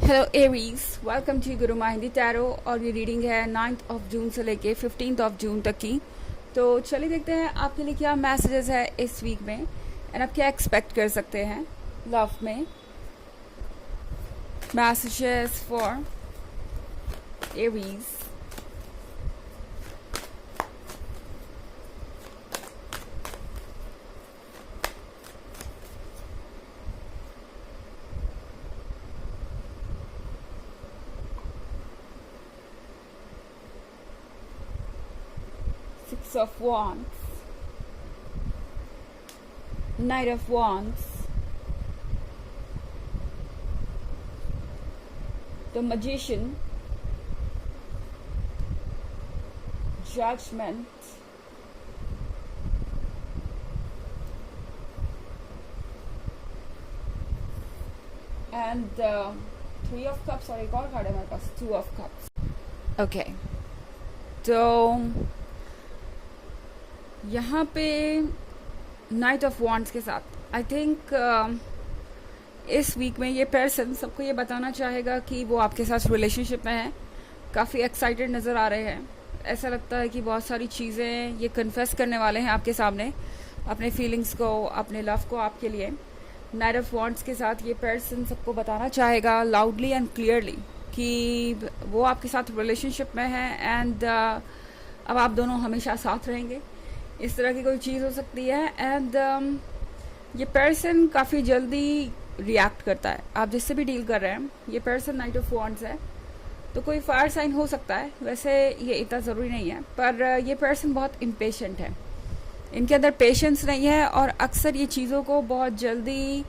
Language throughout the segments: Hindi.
Hello Aries, welcome to Guru Hindi tarot. और ये रीडिंग है 9th ऑफ जून से लेके 15th ऑफ जून तक की। तो चलिए देखते हैं आपके लिए क्या मैसेजेस है इस वीक में एंड आप क्या एक्सपेक्ट कर सकते हैं लव में। Messages for Aries. Six of Wands, Knight of Wands, the Magician, Judgment, and the Three of Cups। और एक और कार्ड है हमारे पास, Two of Cups। ओके, तो यहाँ पे नाइट ऑफ वॉन्ड्स के साथ आई थिंक इस वीक में ये पर्सन सबको ये बताना चाहेगा कि वो आपके साथ रिलेशनशिप में है। काफ़ी एक्साइटेड नज़र आ रहे हैं। ऐसा लगता है कि बहुत सारी चीज़ें ये कन्फेस करने वाले हैं आपके सामने, अपने फीलिंग्स को, अपने लव को आपके लिए। नाइट ऑफ वॉन्ड्स के साथ ये पर्सन सबको बताना चाहेगा लाउडली एंड क्लियरली कि वो आपके साथ रिलेशनशिप में है एंड अब आप दोनों हमेशा साथ रहेंगे। इस तरह की कोई चीज़ हो सकती है। एंड ये पर्सन काफ़ी जल्दी रिएक्ट करता है आप जिससे भी डील कर रहे हैं। ये पर्सन नाइट ऑफ वॉन्ड्स है तो कोई फायर साइन हो सकता है। वैसे ये इतना ज़रूरी नहीं है, पर ये पर्सन बहुत इम्पेशेंट है। इनके अंदर पेशेंस नहीं है और अक्सर ये चीज़ों को बहुत जल्दी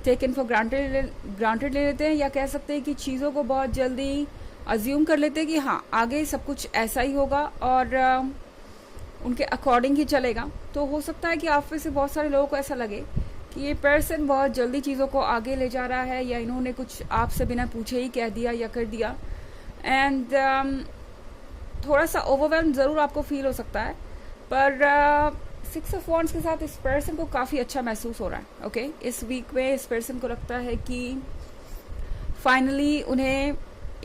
टेकन फॉर ग्रांटेड ले लेते हैं, या कह सकते हैं कि चीज़ों को बहुत जल्दी अज्यूम कर लेते हैं कि हाँ आगे सब कुछ ऐसा ही होगा और उनके अकॉर्डिंग ही चलेगा। तो हो सकता है कि आप में से बहुत सारे लोगों को ऐसा लगे कि ये पर्सन बहुत जल्दी चीज़ों को आगे ले जा रहा है, या इन्होंने कुछ आपसे बिना पूछे ही कह दिया या कर दिया। एंड थोड़ा सा ओवरवेल्म ज़रूर आपको फील हो सकता है, पर सिक्स ऑफ वॉन्ड्स के साथ इस पर्सन को काफ़ी अच्छा महसूस हो रहा है। ओके, इस वीक में इस पर्सन को लगता है कि फाइनली उन्हें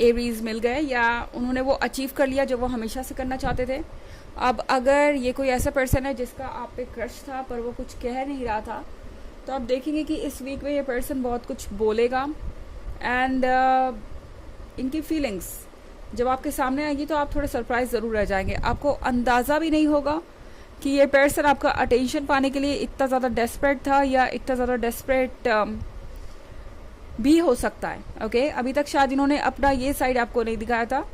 एरीज मिल गए, या उन्होंने वो अचीव कर लिया जो वो हमेशा से करना चाहते थे। अब अगर ये कोई ऐसा पर्सन है जिसका आप पे क्रश था पर वो कुछ कह नहीं रहा था, तो आप देखेंगे कि इस वीक में ये पर्सन बहुत कुछ बोलेगा। एंड इनकी फीलिंग्स जब आपके सामने आएगी तो आप थोड़े सरप्राइज ज़रूर रह जाएंगे। आपको अंदाज़ा भी नहीं होगा कि ये पर्सन आपका अटेंशन पाने के लिए इतना ज़्यादा डेस्परेट था, या इतना ज़्यादा डेस्परेट भी हो सकता है। ओके, अभी तक शायद इन्होंने अपना ये साइड आपको नहीं दिखाया था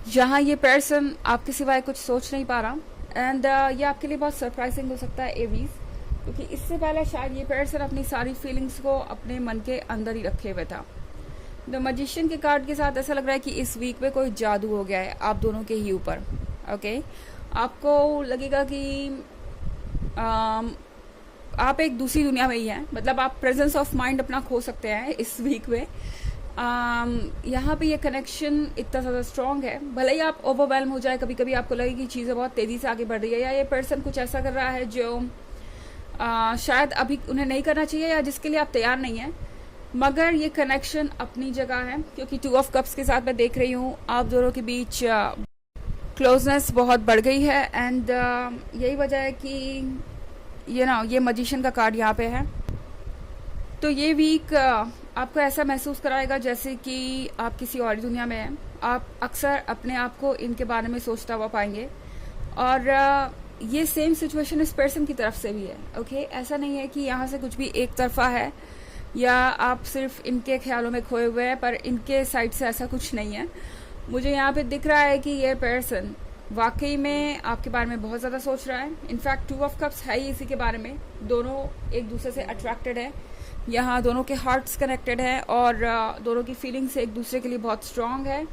जहाँ ये पर्सन आपके सिवाय कुछ सोच नहीं पा रहा। एंड ये आपके लिए बहुत सरप्राइजिंग हो सकता है एरीज, क्योंकि इससे पहले शायद ये पर्सन अपनी सारी फीलिंग्स को अपने मन के अंदर ही रखे हुए था। द मैजिशियन के कार्ड के साथ ऐसा लग रहा है कि इस वीक में कोई जादू हो गया है आप दोनों के ही ऊपर। ओके, आपको लगेगा कि आप एक दूसरी दुनिया में ही हैं, मतलब आप प्रेजेंस ऑफ माइंड अपना खो सकते हैं इस वीक में। यहाँ पे ये कनेक्शन इतना ज़्यादा स्ट्रॉन्ग है। भले ही आप ओवरवेल्म हो जाए, कभी कभी आपको लगे कि चीज़ें बहुत तेज़ी से आगे बढ़ रही है, या ये पर्सन कुछ ऐसा कर रहा है जो शायद अभी उन्हें नहीं करना चाहिए, या जिसके लिए आप तैयार नहीं हैं, मगर ये कनेक्शन अपनी जगह है। क्योंकि टू ऑफ कप्स के साथ मैं देख रही हूँ आप दोनों के बीच क्लोजनेस बहुत बढ़ गई है। एंड यही वजह है कि ये मैजिशियन का कार्ड यहाँ पे है। तो ये वीक आपको ऐसा महसूस कराएगा जैसे कि आप किसी और दुनिया में हैं। आप अक्सर अपने आप को इनके बारे में सोचता हुआ पाएंगे, और ये सेम सिचुएशन इस पर्सन की तरफ से भी है। ओके, ऐसा नहीं है कि यहाँ से कुछ भी एक तरफा है या आप सिर्फ इनके ख्यालों में खोए हुए हैं, पर इनके साइड से ऐसा कुछ नहीं है। मुझे यहाँ पे दिख रहा है कि ये पर्सन वाकई में आपके बारे में बहुत ज़्यादा सोच रहा है। इनफैक्ट टू ऑफ कप्स है ही इसी के बारे में। दोनों एक दूसरे से अट्रैक्टेड है, यहाँ दोनों के हार्ट्स कनेक्टेड हैं, और दोनों की फीलिंग्स एक दूसरे के लिए बहुत स्ट्रॉन्ग है।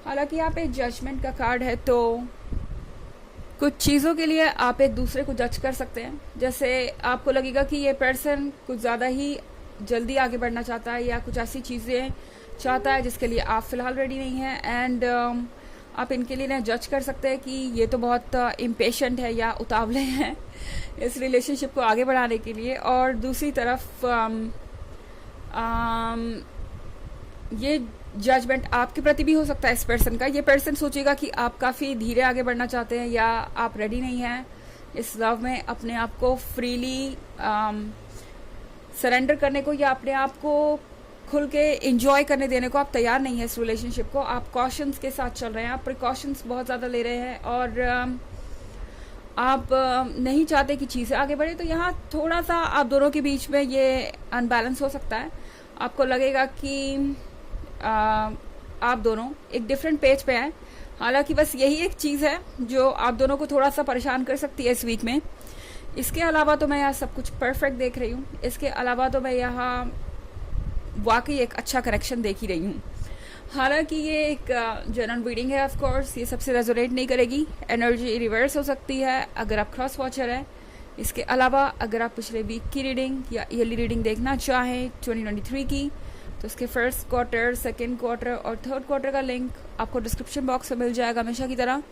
हालांकि यहाँ पे जजमेंट का कार्ड है, तो कुछ चीज़ों के लिए आप एक दूसरे को जज कर सकते हैं। जैसे आपको लगेगा कि ये पर्सन कुछ ज़्यादा ही जल्दी आगे बढ़ना चाहता है, या कुछ ऐसी चीज़ें चाहता है जिसके लिए आप फ़िलहाल रेडी नहीं हैं। एंड आप इनके लिए ना जज कर सकते हैं कि ये तो बहुत इम्पेशेंट है या उतावले हैं इस रिलेशनशिप को आगे बढ़ाने के लिए। और दूसरी तरफ ये जजमेंट आपके प्रति भी हो सकता है इस पर्सन का। ये पर्सन सोचेगा कि आप काफ़ी धीरे आगे बढ़ना चाहते हैं या आप रेडी नहीं हैं इस लव में अपने आप को फ्रीली सरेंडर करने को, या अपने आप को खुल के इंजॉय करने देने को आप तैयार नहीं है इस रिलेशनशिप को। आप कॉशंस के साथ चल रहे हैं, आप प्रिकॉशंस बहुत ज़्यादा ले रहे हैं और आप नहीं चाहते कि चीज़ें आगे बढ़े। तो यहाँ थोड़ा सा आप दोनों के बीच में ये अनबैलेंस हो सकता है। आपको लगेगा कि आप दोनों एक डिफरेंट पेज पे हैं। हालांकि बस यही एक चीज़ है जो आप दोनों को थोड़ा सा परेशान कर सकती है इस वीक में। इसके अलावा तो मैं यहाँ सब कुछ परफेक्ट देख रही हूँ। इसके अलावा तो मैं यहाँ वाकई एक अच्छा कनेक्शन देख ही रही हूँ। हालांकि ये एक जनरल रीडिंग है, ऑफ कोर्स ये सबसे रेजोनेट नहीं करेगी। एनर्जी रिवर्स हो सकती है अगर आप क्रॉस वॉचर हैं। इसके अलावा अगर आप पिछले वीक की रीडिंग या ईयरली रीडिंग देखना चाहें 2023 की, तो उसके फर्स्ट क्वार्टर, सेकेंड क्वार्टर और थर्ड क्वार्टर का लिंक आपको डिस्क्रिप्शन बॉक्स में मिल जाएगा हमेशा की तरह।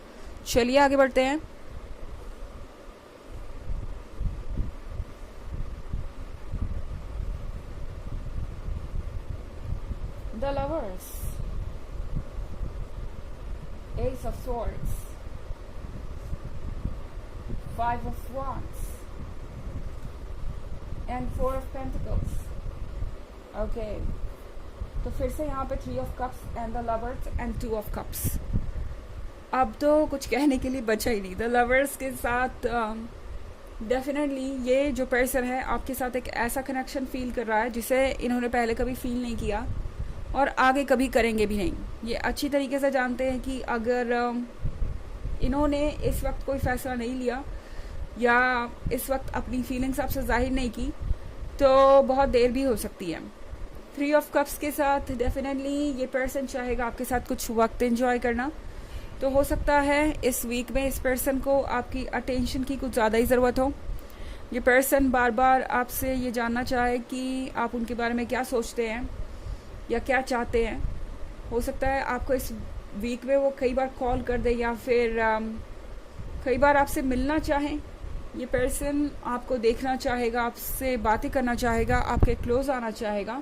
चलिए आगे बढ़ते हैं। The lovers, Ace of Swords, Five of Wands, and Four of Pentacles. Okay. तो फिर से यहाँ पे 3 of Cups and the Lovers and 2 of Cups. अब तो कुछ कहने के लिए बचा ही नहीं। द लवर्स के साथ डेफिनेटली ये जो पर्सन है आपके साथ एक ऐसा कनेक्शन फील कर रहा है जिसे इन्होंने पहले कभी फील नहीं किया और आगे कभी करेंगे भी नहीं। ये अच्छी तरीके से जानते हैं कि अगर इन्होंने इस वक्त कोई फैसला नहीं लिया या इस वक्त अपनी फीलिंग्स आपसे जाहिर नहीं की तो बहुत देर भी हो सकती है। 3 ऑफ कप्स के साथ डेफिनेटली ये पर्सन चाहेगा आपके साथ कुछ वक्त एंजॉय करना। तो हो सकता है इस वीक में इस पर्सन को आपकी अटेंशन की कुछ ज़्यादा ही ज़रूरत हो। ये पर्सन बार बार आपसे ये जानना चाहे कि आप उनके बारे में क्या सोचते हैं या क्या चाहते हैं। हो सकता है आपको इस वीक में वो कई बार कॉल कर दे या फिर कई बार आपसे मिलना चाहें। ये पर्सन आपको देखना चाहेगा, आपसे बातें करना चाहेगा, आपके क्लोज आना चाहेगा।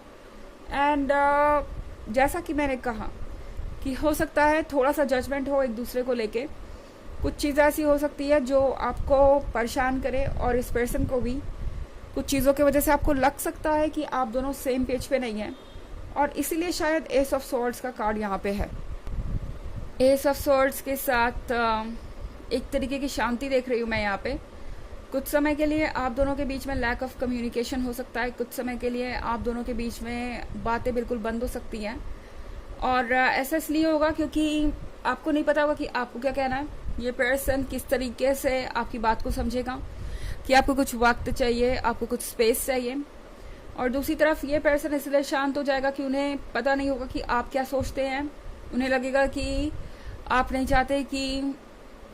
एंड जैसा कि मैंने कहा कि हो सकता है थोड़ा सा जजमेंट हो एक दूसरे को लेके। कुछ चीज़ ऐसी हो सकती है जो आपको परेशान करे और इस पर्सन को भी कुछ चीज़ों की वजह से आपको लग सकता है कि आप दोनों सेम पेज पे नहीं हैं और इसीलिए शायद एस ऑफ स्वॉर्ड्स का कार्ड यहाँ पे है। एस ऑफ स्वॉर्ड्स के साथ एक तरीके की शांति देख रही हूँ मैं यहाँ पे। कुछ समय के लिए आप दोनों के बीच में लैक ऑफ कम्युनिकेशन हो सकता है। कुछ समय के लिए आप दोनों के बीच में बातें बिल्कुल बंद हो सकती हैं और ऐसा इसलिए होगा क्योंकि आपको नहीं पता होगा कि आपको क्या कहना है। ये पर्सन किस तरीके से आपकी बात को समझेगा कि आपको कुछ वक्त चाहिए, आपको कुछ स्पेस चाहिए। और दूसरी तरफ ये पर्सन इसलिए शांत हो जाएगा कि उन्हें पता नहीं होगा कि आप क्या सोचते हैं। उन्हें लगेगा कि आप नहीं चाहते कि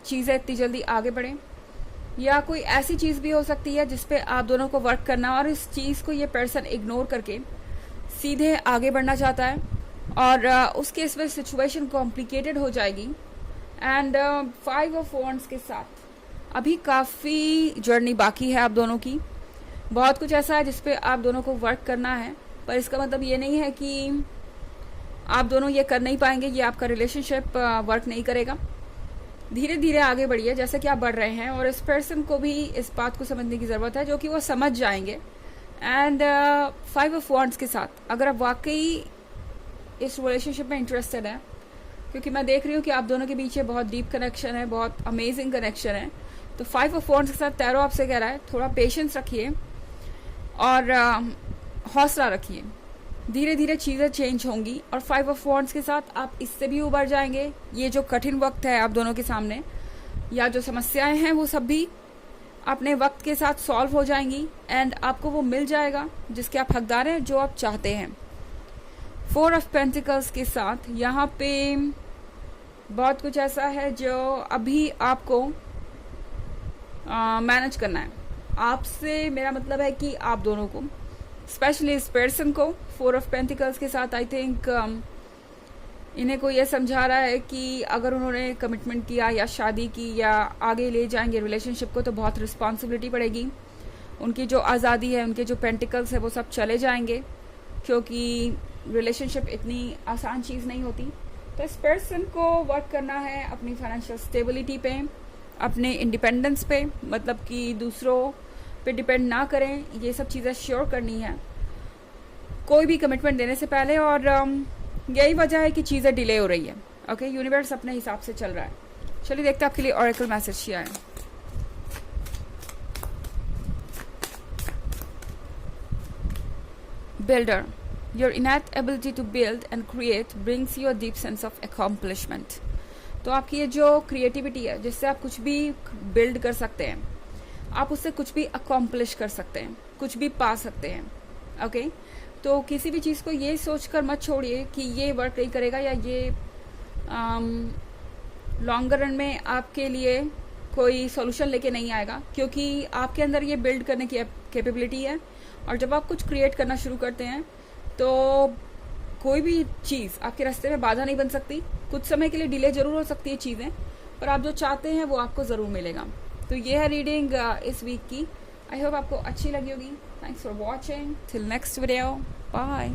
चीज़ें इतनी जल्दी आगे बढ़ें, या कोई ऐसी चीज़ भी हो सकती है जिस पे आप दोनों को वर्क करना और इस चीज़ को ये पर्सन इग्नोर करके सीधे आगे बढ़ना चाहता है और उस केस में सिचुएशन कॉम्प्लिकेटेड हो जाएगी। एंड 5 ऑफ वॉन्ड्स के साथ अभी काफ़ी जर्नी बाकी है आप दोनों की। बहुत कुछ ऐसा है जिस पे आप दोनों को वर्क करना है, पर इसका मतलब ये नहीं है कि आप दोनों ये कर नहीं पाएंगे, ये आपका रिलेशनशिप वर्क नहीं करेगा। धीरे धीरे आगे बढ़िए जैसे कि आप बढ़ रहे हैं और इस पर्सन को भी इस बात को समझने की ज़रूरत है जो कि वो समझ जाएंगे। एंड 5 ऑफ वॉन्ड्स के साथ अगर आप वाकई इस रिलेशनशिप में इंटरेस्टेड हैं, क्योंकि मैं देख रही हूँ कि आप दोनों के बीच बहुत डीप कनेक्शन है, बहुत अमेजिंग कनेक्शन है, तो 5 ऑफ वॉन्ड्स के साथ टैरो आपसे कह रहा है थोड़ा पेशेंस रखिए और हौसला रखिए। धीरे धीरे चीज़ें चेंज होंगी और 5 ऑफ वॉन्ड्स के साथ आप इससे भी उबर जाएंगे। ये जो कठिन वक्त है आप दोनों के सामने या जो समस्याएं हैं वो सब भी अपने वक्त के साथ सॉल्व हो जाएंगी एंड आपको वो मिल जाएगा जिसके आप हकदार हैं, जो आप चाहते हैं। 4 ऑफ पेंटिकल्स के साथ यहाँ पे बहुत कुछ ऐसा है जो अभी आपको मैनेज करना है। आपसे मेरा मतलब है कि आप दोनों को, स्पेशली इस पर्सन को 4 ऑफ पेंटिकल्स के साथ आई थिंक इन्हें को ये समझा रहा है कि अगर उन्होंने कमिटमेंट किया या शादी की या आगे ले जाएंगे रिलेशनशिप को तो बहुत रिस्पॉन्सिबिलिटी पड़ेगी। उनकी जो आज़ादी है, उनके जो पेंटिकल्स है वो सब चले जाएंगे, क्योंकि रिलेशनशिप इतनी आसान चीज़ नहीं होती। तो इस पर्सन को वर्क करना है अपनी फाइनेंशियल स्टेबिलिटी पे, अपने इंडिपेंडेंस पे, मतलब कि दूसरों पे डिपेंड ना करें, ये सब चीज़ें श्योर करनी है कोई भी कमिटमेंट देने से पहले। और यही वजह है कि चीज़ें डिले हो रही है। ओके, यूनिवर्स अपने हिसाब से चल रहा है। चलिए देखते हैं आपके लिए ऑरेकल मैसेज क्या है। Builder, your innate ability to build and create brings you a deep sense of accomplishment. तो आपकी ये जो क्रिएटिविटी है जिससे आप कुछ भी बिल्ड कर सकते हैं, आप उससे कुछ भी अकॉम्प्लिश कर सकते हैं, कुछ भी पा सकते हैं। ओके, तो किसी भी चीज़ को ये सोचकर मत छोड़िए कि ये वर्क नहीं करेगा या ये लॉन्गर रन में आपके लिए कोई सॉल्यूशन लेके नहीं आएगा, क्योंकि आपके अंदर ये बिल्ड करने की कैपेबिलिटी है। और जब आप कुछ क्रिएट करना शुरू करते हैं तो कोई भी चीज़ आपके रास्ते में बाधा नहीं बन सकती। कुछ समय के लिए डिले जरूर हो सकती है चीज़ें, पर आप जो चाहते हैं वो आपको ज़रूर मिलेगा। तो ये है रीडिंग इस वीक की। आई होप आपको अच्छी लगी होगी। Thanks for watching. Till next video, bye.